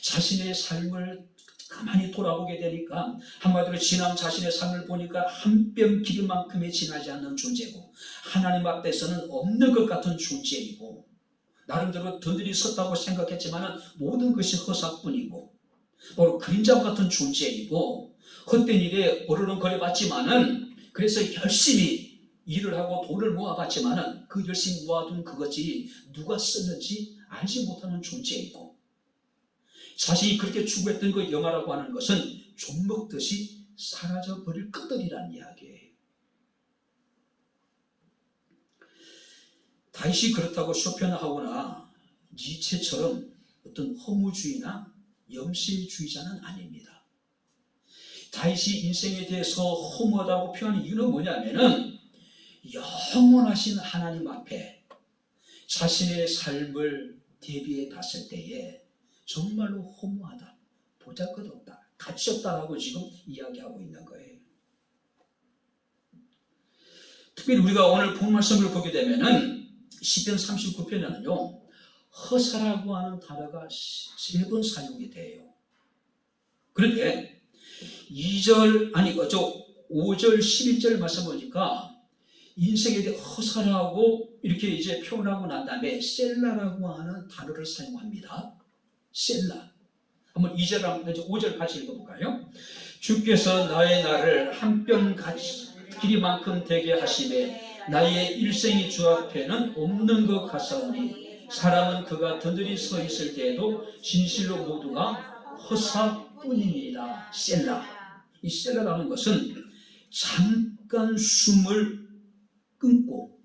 Speaker 1: 자신의 삶을 가만히 돌아보게 되니까 한마디로 지난 자신의 삶을 보니까 한 뼘 길이만큼에 지나지 않는 존재고, 하나님 앞에서는 없는 것 같은 존재이고, 나름대로 든든히 섰다고 생각했지만 모든 것이 허사뿐이고, 바로 그림자와 같은 존재이고, 헛된 일에 어르렁거려봤지만은 그래서 열심히 일을 하고 돈을 모아봤지만은 그 열심히 모아둔 그것이 누가 썼는지 알지 못하는 존재이고, 자신이 그렇게 추구했던 그 영화라고 하는 것은 좀 먹듯이 사라져버릴 것들이란 이야기예요. 다윗이 그렇다고 쇼펜하우나 니체처럼 어떤 허무주의나 염세주의자는 아닙니다. 다윗이 인생에 대해서 허무하다고 표현하는 이유는 뭐냐면은 영원하신 하나님 앞에 자신의 삶을 대비해 봤을 때에 정말로 허무하다, 보잘것없다, 가치 없다라고 지금 이야기하고 있는 거예요. 특별히 우리가 오늘 본 말씀을 보게 되면은 시편 39편에는요 허사라고 하는 단어가 3번 사용이 돼요. 그런데 5절 11절 말씀 보니까 인생에 대해 허사라고 이렇게 이제 표현하고 난 다음에 셀라라고 하는 단어를 사용합니다. 셀라. 한번 5절 같이 읽어볼까요? 주께서 나의 날을 한 뼘 길이만큼 되게 하시되 나의 일생이 주 앞에는 없는 것 같사오니 사람은 그가 든든히 서 있을 때에도 진실로 모두가 허사뿐이니라. 셀라. 이 셀라라는 것은 잠깐 숨을 끊고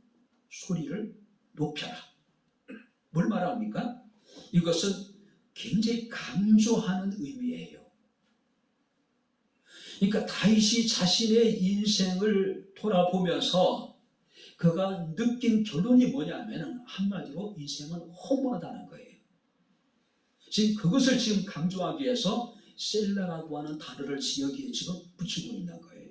Speaker 1: 소리를 높여라. 뭘 말합니까? 이것은 굉장히 강조하는 의미예요. 그러니까 다윗이 자신의 인생을 돌아보면서 그가 느낀 결론이 뭐냐면 한마디로 인생은 허무하다는 거예요. 지금 그것을 지금 강조하기 위해서 셀라라고 하는 단어를 여기에 지금 붙이고 있는 거예요.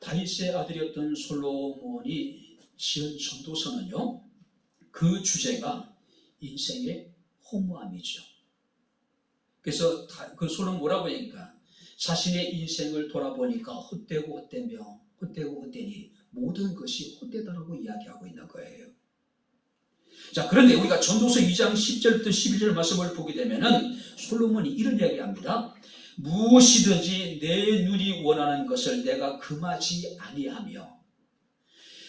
Speaker 1: 다윗의 아들이었던 솔로몬이 지은 전도서는요, 그 주제가 인생의 허무함이죠. 그래서 그 솔로몬 뭐라고 하니까 자신의 인생을 돌아보니까 헛되고 헛되며 헛되고 헛되니 모든 것이 헛되다라고 이야기하고 있는 거예요. 자, 그런데 우리가 전도서 2장 10절부터 11절 말씀을 보게 되면은 솔로몬이 이런 이야기합니다. 무엇이든지 내 눈이 원하는 것을 내가 금하지 아니하며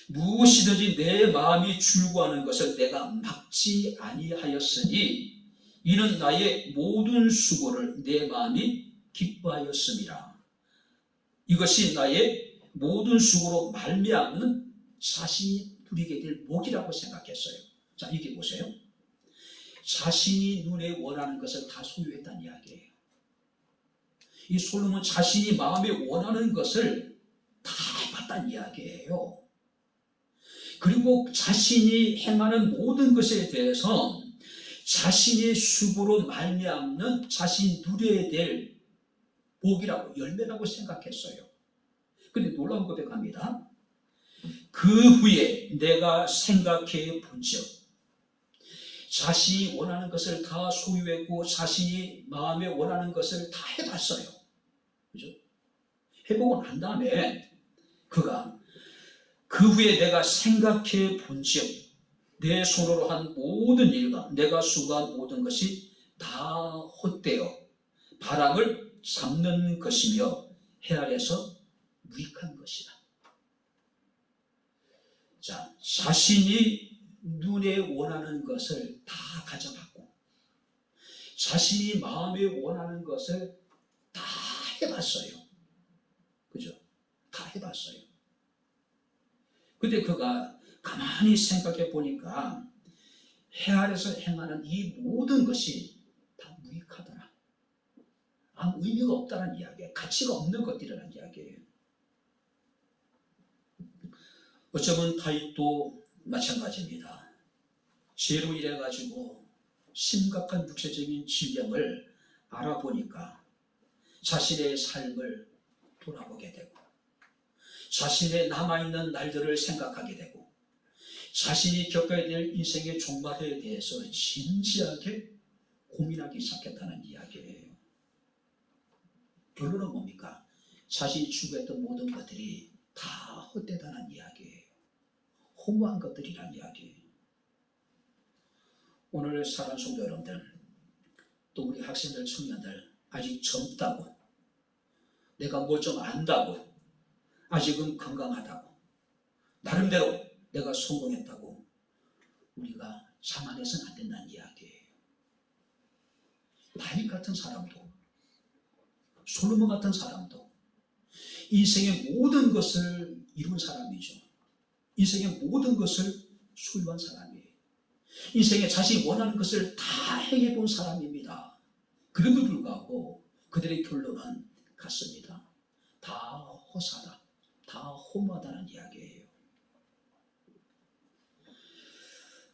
Speaker 1: 무엇이든지 내 마음이 줄고하는 것을 내가 막지 아니하였으니 이는 나의 모든 수고를 내 마음이 기뻐하였음이라. 이것이 나의 모든 수고로 말미암는 자신이 누리게 될 복이라고 생각했어요. 자, 이게 보세요. 자신이 눈에 원하는 것을 다 소유했다는 이야기예요. 이 솔로몬 자신이 마음에 원하는 것을 다 해봤다는 이야기예요. 그리고 자신이 행하는 모든 것에 대해서 자신의 수고로 말미암는 자신이 누려야 될 복이라고, 열매라고 생각했어요. 그런데 놀라운 고백합니다. 그 후에 내가 생각해 본즉 자신이 원하는 것을 다 소유했고 자신이 마음에 원하는 것을 다 해봤어요. 그죠? 해보고 난 다음에 그가 그 후에 내가 생각해 본즉 내 손으로 한 모든 일과 내가 수고한 모든 것이 다 헛되어 바람을 잡는 것이며 해 아래서 무익한 것이다. 자, 자신이 눈에 원하는 것을 다 가져봤고 자신이 마음에 원하는 것을 다 해봤어요. 그죠? 다 해봤어요. 근데 그가 가만히 생각해 보니까 해 아래서 행하는 이 모든 것이 다 무익하더라. 아무 의미가 없다는 이야기예요. 가치가 없는 것들이라는 이야기예요. 어쩌면 다윗도 마찬가지입니다. 죄로 인해가지고 심각한 육체적인 질병을 알아보니까 자신의 삶을 돌아보게 되고 자신의 남아있는 날들을 생각하게 되고 자신이 겪어야 될 인생의 종말에 대해서 진지하게 고민하기 시작했다는 이야기예요. 결론은 뭡니까? 자신이 추구했던 모든 것들이 다 헛되다는 이야기예요. 허무한 것들이란 이야기예요. 오늘 사랑하는 성도 여러분들, 또 우리 학생들, 청년들 아직 젊다고 내가 뭘 좀 안다고 아직은 건강하다고, 나름대로 내가 성공했다고 우리가 자만해서는 안 된다는 이야기예요. 다윗 같은 사람도, 솔로몬 같은 사람도 인생의 모든 것을 이룬 사람이죠. 인생의 모든 것을 소유한 사람이에요. 인생에 자신이 원하는 것을 다 행해본 사람입니다. 그럼에도 불구하고 그들의 결론은 같습니다. 다 허사다, 다 허무하다는 이야기예요.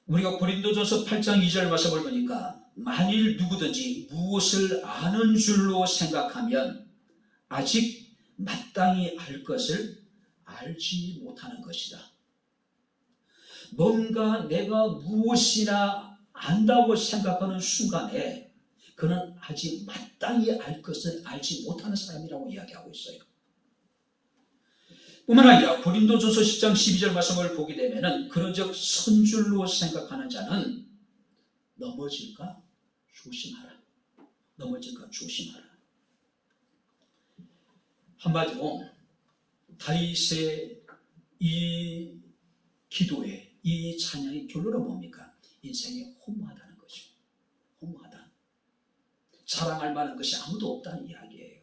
Speaker 1: 우리가 고린도전서 8장 2절 말씀을 보니까 만일 누구든지 무엇을 아는 줄로 생각하면 아직 마땅히 알 것을 알지 못하는 것이다. 뭔가 내가 무엇이나 안다고 생각하는 순간에 그는 아직 마땅히 알 것을 알지 못하는 사람이라고 이야기하고 있어요. 뿐만 아니라 고린도전서 10장 12절 말씀을 보게 되면 그런즉 선줄로 생각하는 자는 넘어질까 조심하라. 넘어질까 조심하라. 한마디로 다윗의 이 기도에 이 찬양의 결론은 뭡니까? 인생이 허무하다는 거죠. 허무하다. 자랑할 만한 것이 아무도 없다는 이야기예요.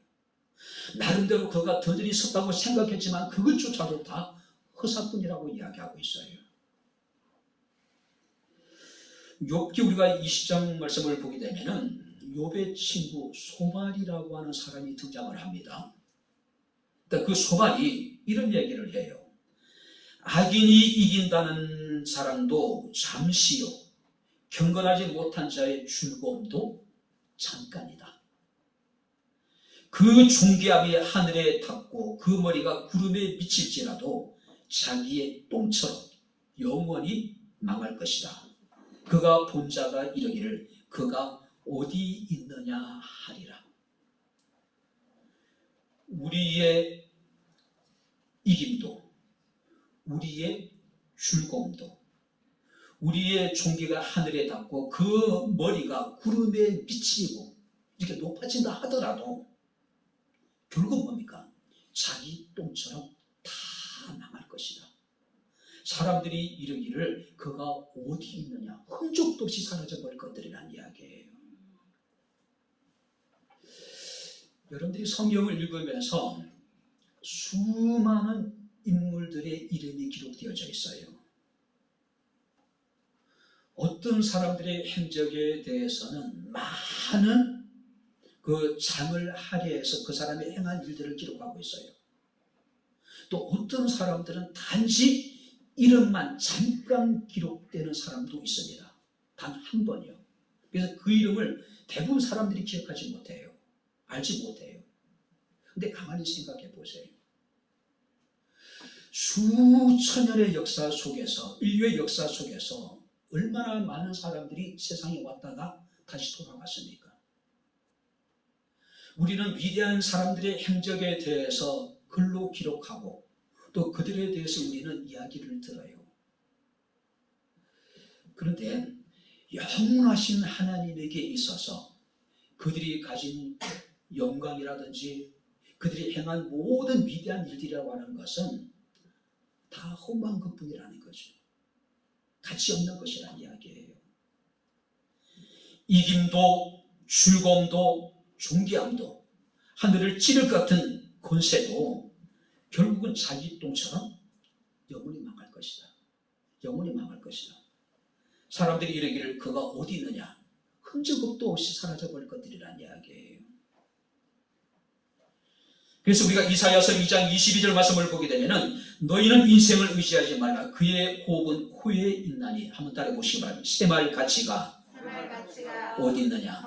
Speaker 1: 나름대로 그가 던전이 섰다고 생각했지만 그것조차도 다 허사뿐이라고 이야기하고 있어요. 욥기 우리가 20장 말씀을 보게 되면은 욥의 친구 소발이라고 하는 사람이 등장을 합니다. 그 소발이 이런 얘기를 해요. 악인이 이긴다는 사람도 잠시요, 경건하지 못한 자의 즐거움도 잠깐이다. 그 존귀함이 하늘에 닿고 그 머리가 구름에 미칠지라도 자기의 똥처럼 영원히 망할 것이다. 그가 본 자가 이르기를 그가 어디 있느냐 하리라. 우리의 이김도, 우리의 즐거움도, 우리의 존귀가 하늘에 닿고 그 머리가 구름에 미치고 이렇게 높아진다 하더라도 결국 뭡니까? 자기 똥처럼 다 망할 것이다. 사람들이 이르기를 그가 어디 있느냐, 흔적도 없이 사라져버릴 것들이란 이야기예요. 여러분들이 성경을 읽으면서 수많은 인물들의 이름이 기록되어져 있어요. 어떤 사람들의 행적에 대해서는 많은 그 장을 할애해서 그 사람의 행한 일들을 기록하고 있어요. 또 어떤 사람들은 단지 이름만 잠깐 기록되는 사람도 있습니다. 단 한 번이요. 그래서 그 이름을 대부분 사람들이 기억하지 못해요. 알지 못해요. 근데 가만히 생각해 보세요. 수천 년의 역사 속에서, 인류의 역사 속에서 얼마나 많은 사람들이 세상에 왔다가 다시 돌아갔습니까? 우리는 위대한 사람들의 행적에 대해서 글로 기록하고 또 그들에 대해서 우리는 이야기를 들어요. 그런데 영원하신 하나님에게 있어서 그들이 가진 영광이라든지 그들이 행한 모든 위대한 일들이라고 하는 것은 다 허무한 것뿐이라는 거죠. 가치 없는 것이라는 이야기예요. 이김도 즐거움도 존귀함도 하늘을 찌를 것 같은 권세도 결국은 자기 똥처럼 영원히 망할 것이다. 영원히 망할 것이다. 사람들이 이르기를 그가 어디 있느냐, 흔적도 없이 사라져버릴 것들이란 이야기예요. 그래서 우리가 이사야서 2장 22절 말씀을 보게 되면은 너희는 인생을 의지하지 말라. 그의 호흡은 코에 있나니. 한번 따라해 보시기 바랍니다. 새말 가치가 어디 있느냐.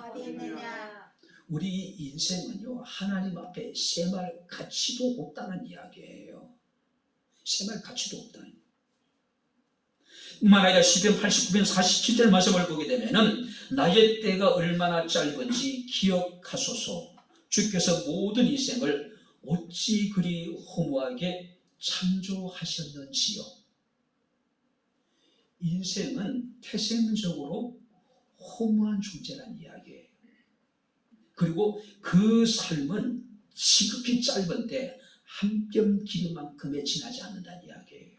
Speaker 1: 우리 인생은요, 하나님 앞에 새말 가치도 없다는 이야기예요. 새말 가치도 없다. 뿐만 아니라 시편 89편 47절 말씀을 보게 되면은 나의 때가 얼마나 짧은지 기억하소서. 주께서 모든 인생을 어찌 그리 허무하게 창조하셨는지요. 인생은 태생적으로 허무한 존재란 이야기예요. 그리고 그 삶은 지극히 짧은데 한 뼘 기름만큼에 지나지 않는다는 이야기예요.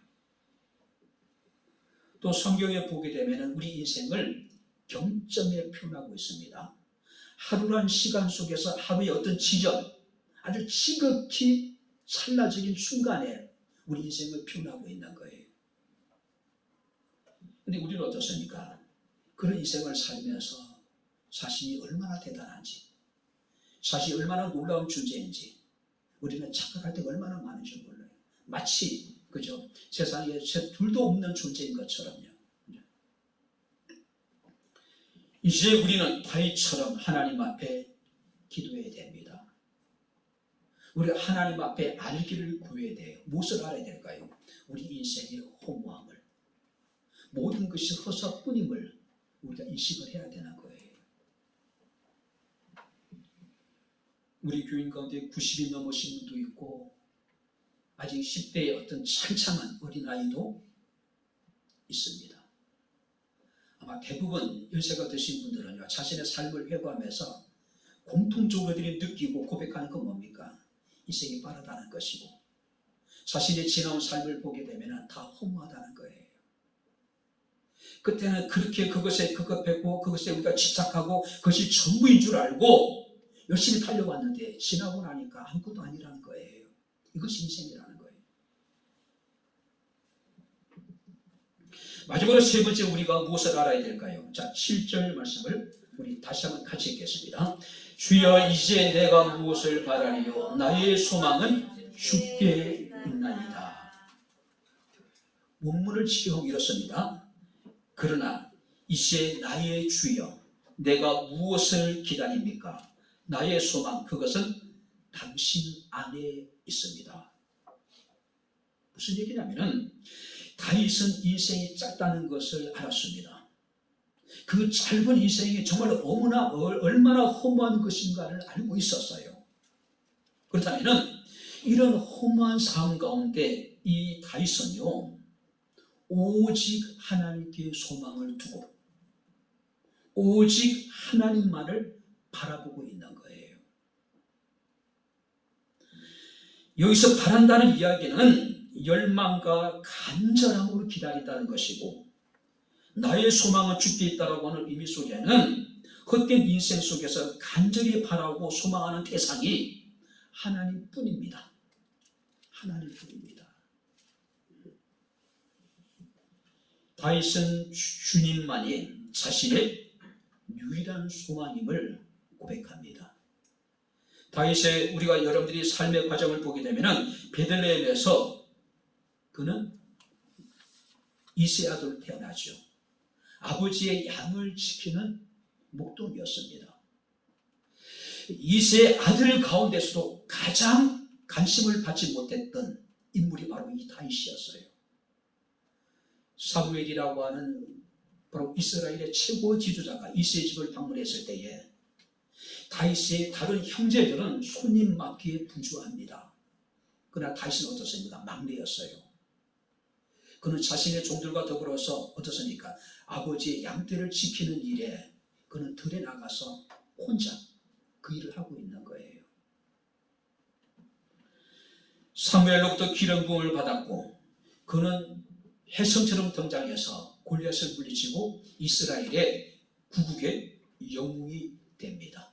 Speaker 1: 또 성경에 보게 되면 우리 인생을 경점에 표현하고 있습니다. 하루란 시간 속에서 하루의 어떤 지점, 아주 지극히 찰나적인 순간에 우리 인생을 표현하고 있는 거예요. 근데 우리는 어떻습니까? 그런 인생을 살면서 자신이 얼마나 대단한지, 자신이 얼마나 놀라운 존재인지 우리는 착각할 때가 얼마나 많은지 몰라요. 마치 그죠? 세상에 둘도 없는 존재인 것처럼요. 이제 우리는 다윗처럼 하나님 앞에 기도해야 됩니다. 우리가 하나님 앞에 알기를 구해야 돼요. 무엇을 알아야 될까요? 우리 인생의 허무함을, 모든 것이 허사뿐임을 우리가 인식을 해야 되는 거예요. 우리 교인 가운데 90이 넘으신 분도 있고 아직 10대의 어떤 창창한 어린아이도 있습니다. 아마 대부분 연세가 드신 분들은요, 자신의 삶을 회고하면서 공통적으로 느끼고 고백하는 건 뭡니까? 인생이 빠르다는 것이고 자신의 지나온 삶을 보게 되면 다 허무하다는 거예요. 그때는 그렇게 그것에 급급했고 그것에 우리가 집착하고 그것이 전부인 줄 알고 열심히 달려왔는데 지나고 나니까 아무것도 아니라는 거예요. 이것이 인생이라는 거예요. 마지막으로 세 번째 우리가 무엇을 알아야 될까요? 자, 7절 말씀을 우리 다시 한번 같이 읽겠습니다. 주여 이제 내가 무엇을 바라리요? 나의 소망은 주께 있나이다. 원문을 지금 이렇습니다. 그러나 이제 나의 주여 내가 무엇을 기다립니까? 나의 소망 그것은 당신 안에 있습니다. 무슨 얘기냐면은 다윗은 인생이 짧다는 것을 알았습니다. 그 짧은 인생이 정말 얼마나 허무한 것인가를 알고 있었어요. 그렇다면 이런 허무한 삶 가운데 이 다윗은요, 오직 하나님께 소망을 두고 오직 하나님만을 바라보고 있는 거예요. 여기서 바란다는 이야기는 열망과 간절함으로 기다린다는 것이고 나의 소망은 주께 있다라고 하는 의미 속에는 헛된 인생 속에서 간절히 바라고 소망하는 대상이 하나님뿐입니다. 하나님뿐입니다. 다윗은 주님만이 자신의 유일한 소망임을 고백합니다. 다윗의 우리가 여러분들이 삶의 과정을 보게 되면 베들레헴에서 그는 이세 아들로 태어나죠. 아버지의 양을 지키는 목동이었습니다. 이세 아들 가운데서도 가장 관심을 받지 못했던 인물이 바로 이 다윗이었어요. 사무엘이라고 하는 바로 이스라엘의 최고 지도자가 이세의 집을 방문했을 때에 다윗의 다른 형제들은 손님 맞기에 분주합니다. 그러나 다윗은 어떻습니까? 막내였어요. 그는 자신의 종들과 더불어서 어떻습니까? 아버지의 양떼를 지키는 일에 그는 들에 나가서 혼자 그 일을 하고 있는 거예요. 사무엘로부터 기름 부음을 받았고 그는 혜성처럼 등장해서 골리앗을 물리치고 이스라엘의 구국의 영웅이 됩니다.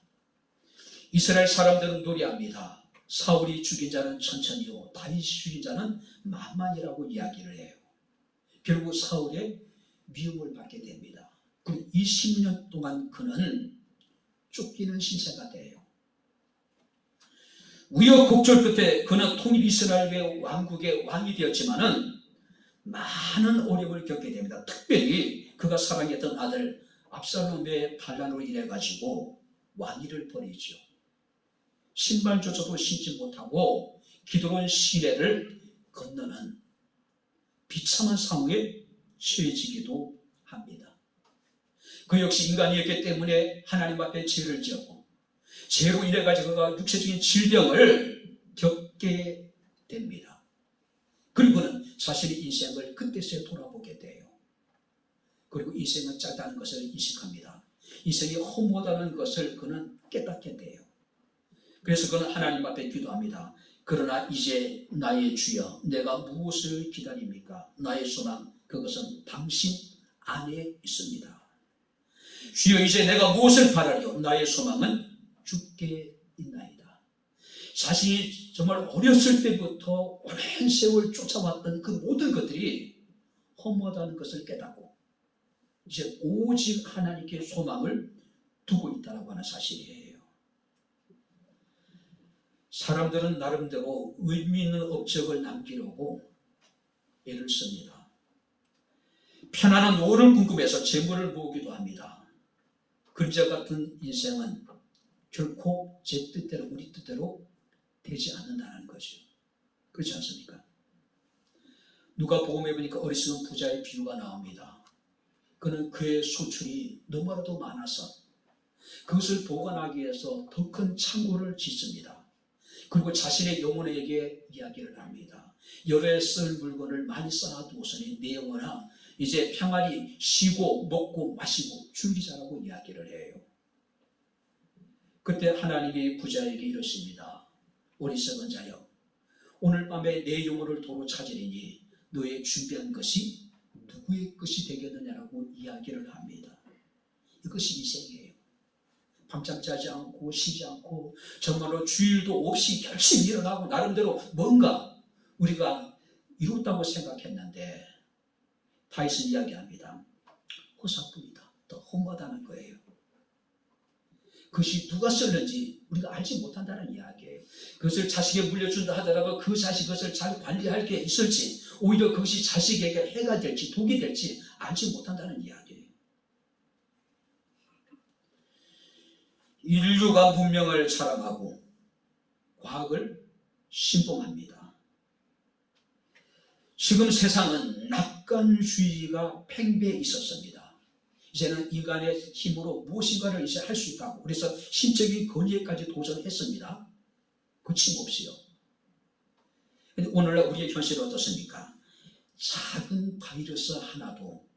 Speaker 1: 이스라엘 사람들은 노래합니다. 사울이 죽인 자는 천천히요 다윗이 죽인 자는 만만이라고 이야기를 해요. 결국 사울의 미움을 받게 됩니다. 그리고 20년 동안 그는 쫓기는 신세가 돼요. 우여곡절 끝에 그는 통일 이스라엘의 왕국의 왕이 되었지만은 많은 어려움을 겪게 됩니다. 특별히 그가 사랑했던 아들 압살롬의 반란으로 인해 가지고 왕위를 버리죠. 신발조차도 신지 못하고 기드론 시내를 건너는 비참한 상황에 처해지기도 합니다. 그 역시 인간이었기 때문에 하나님 앞에 죄를 지었고 죄로 인해 가지고 그가 육체적인 질병을 겪게 됩니다. 그리고는 자신의 인생을 그때서야 돌아보게 돼요. 그리고 인생은 짧다는 것을 인식합니다. 인생이 허무하다는 것을 그는 깨닫게 돼요. 그래서 그는 하나님 앞에 기도합니다. 그러나 이제 나의 주여 내가 무엇을 기다립니까? 나의 소망 그것은 당신 안에 있습니다. 주여 이제 내가 무엇을 바라리요? 나의 소망은 주께 있나이다. 자신이 정말 어렸을 때부터 오랜 세월 쫓아왔던 그 모든 것들이 허무하다는 것을 깨닫고 이제 오직 하나님께 소망을 두고 있다고 하는 사실이에요. 사람들은 나름대로 의미 있는 업적을 남기려고 애를 씁니다. 편안한 노후를 궁금해서 재물을 모으기도 합니다. 그림자 같은 인생은 결코 제 뜻대로 우리 뜻대로 되지 않는다는 거죠. 그렇지 않습니까? 누가복음에 보니까 어리석은 부자의 비유가 나옵니다. 그는 그의 소출이 너무나도 많아서 그것을 보관하기 위해서 더 큰 창고를 짓습니다. 그리고 자신의 영혼에게 이야기를 합니다. 열에 쓸 물건을 많이 쌓아두었으니 내 영혼아 이제 평안히 쉬고 먹고 마시고 즐기자라고 이야기를 해요. 그때 하나님이 부자에게 이러십니다. 어리석은 자여 오늘 밤에 내 영혼을 도로 찾으리니 너의 준비한 것이 누구의 것이 되겠느냐라고 이야기를 합니다. 이것이 인생이에요. 밤잠 자지 않고 쉬지 않고 정말로 주일도 없이 열심히 일어나고 나름대로 뭔가 우리가 이뤘다고 생각했는데 다윗은 이야기합니다. 허사뿐이다. 더 허무하다는 거예요. 그것이 누가 썼는지 우리가 알지 못한다는 이야기예요. 그것을 자식에게 물려준다 하더라도 그 자식이 그것을 잘 관리할 게 있을지 오히려 그것이 자식에게 해가 될지 독이 될지 알지 못한다는 이야기예요. 인류가 문명을 자랑하고 과학을 신봉합니다. 지금 세상은 낙관주의가 팽배해 있었습니다. 이제는 인간의 힘으로 무엇인가를 이제 할 수 있다고 그래서 신적인 권위에까지 도전했습니다. 거침없이요. 근데 오늘날 우리의 현실은 어떻습니까? 작은 바이러스 하나도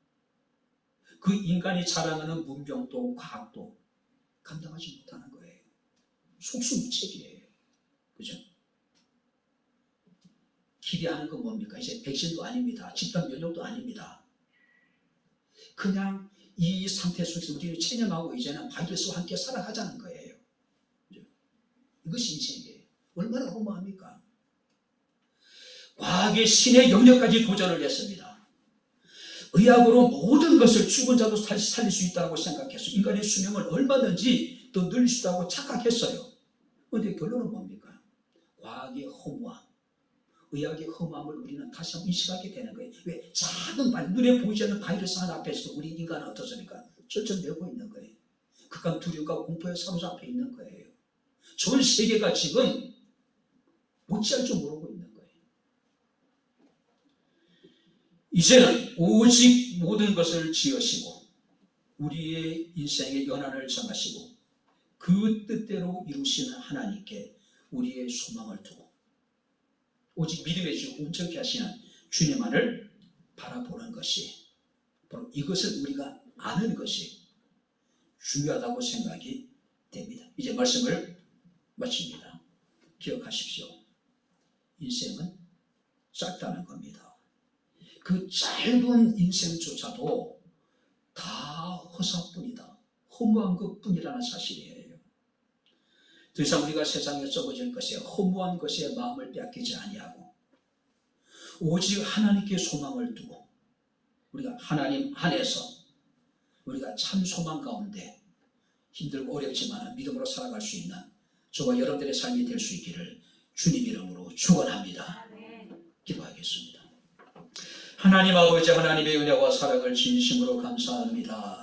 Speaker 1: 그 인간이 자랑하는 문명도 과학도 감당하지 못하는 거예요. 속수무책이에요. 그죠? 기대하는 건 뭡니까? 이제 백신도 아닙니다. 집단 면역도 아닙니다. 그냥 이 상태 속에서 우리는 체념하고 이제는 바이러스와 함께 살아가자는 거예요. 그죠? 이것이 인생이에요. 얼마나 허무합니까? 과학의 신의 영역까지 도전을 했습니다. 의학으로 모든 것을 죽은 자도 다시 살릴 수 있다고 생각해서 인간의 수명을 얼마든지 더 늘릴 수 있다고 착각했어요. 그런데 결론은 뭡니까? 과학의 허무함, 의학의 허무함을 우리는 다시 한번 인식하게 되는 거예요. 왜? 작은 눈에 보이지 않는 바이러스 하나 앞에서 우리 인간은 어떻습니까? 절절매고 있는 거예요. 극한 두려움과 공포에 사로잡혀 있는 거예요. 전 세계가 지금 못지할 줄 모르고 있는 거예요. 이제는 오직 모든 것을 지으시고 우리의 인생의 연한을 정하시고 그 뜻대로 이루시는 하나님께 우리의 소망을 두고 오직 믿음의 주 온전케 하시는 주님만을 바라보는 것이 바로 이것을 우리가 아는 것이 중요하다고 생각이 됩니다. 이제 말씀을 마칩니다. 기억하십시오. 인생은 짧다는 겁니다. 그 짧은 인생조차도 다 허사뿐이다. 허무한 것뿐이라는 사실이에요. 더 이상 우리가 세상에 썩어질 것에 허무한 것에 마음을 빼앗기지 아니하고 오직 하나님께 소망을 두고 우리가 하나님 안에서 우리가 참 소망 가운데 힘들고 어렵지만 믿음으로 살아갈 수 있는 저와 여러분들의 삶이 될 수 있기를 주님 이름으로 축원합니다. 기도하겠습니다. 하나님 아버지 하나님의 은혜와 사랑을 진심으로 감사합니다.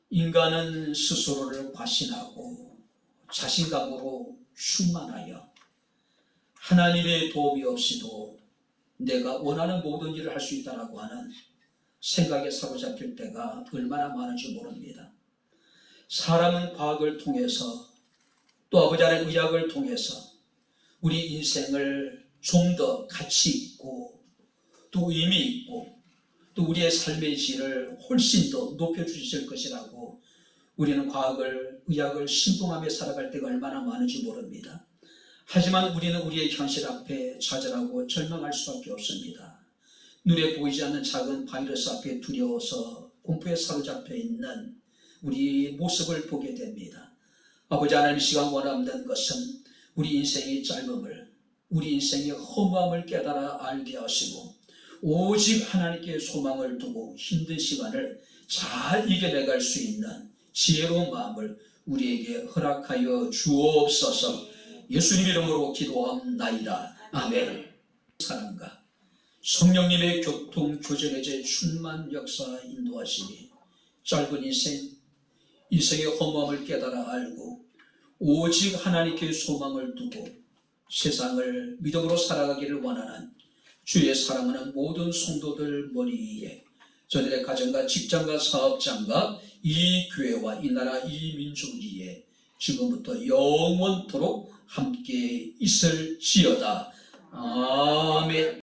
Speaker 1: 인간은 스스로를 과신하고 자신감으로 충만하여 하나님의 도움이 없이도 내가 원하는 모든 일을 할 수 있다고 하는 생각에 사로잡힐 때가 얼마나 많은지 모릅니다. 사람은 과학을 통해서 또 아버지 하나님 의학을 통해서 우리 인생을 좀 더 가치 있고 또 의미 있고 또 우리의 삶의 질을 훨씬 더 높여주실 것이라고 우리는 과학을 의학을 신봉하며 살아갈 때가 얼마나 많은지 모릅니다. 하지만 우리는 우리의 현실 앞에 좌절하고 절망할 수밖에 없습니다. 눈에 보이지 않는 작은 바이러스 앞에 두려워서 공포에 사로잡혀 있는 우리 모습을 보게 됩니다. 아버지 하나님, 시간 원하는 것은 우리 인생의 짧음을, 우리 인생의 허무함을 깨달아 알게 하시고 오직 하나님께 소망을 두고 힘든 시간을 잘 이겨내갈 수 있는 지혜로운 마음을 우리에게 허락하여 주옵소서. 예수님 이름으로 기도합나이다. 아멘. 사랑과 성령님의 교통 교제의 충만 역사 인도하시니 짧은 인생의 허무함을 깨달아 알고 오직 하나님께 소망을 두고 세상을 믿음으로 살아가기를 원하는 주의 사랑하는 모든 성도들 머리 위에 저들의 가정과 직장과 사업장과 이 교회와 이 나라 이 민족 위에 지금부터 영원토록 함께 있을지어다. 아멘.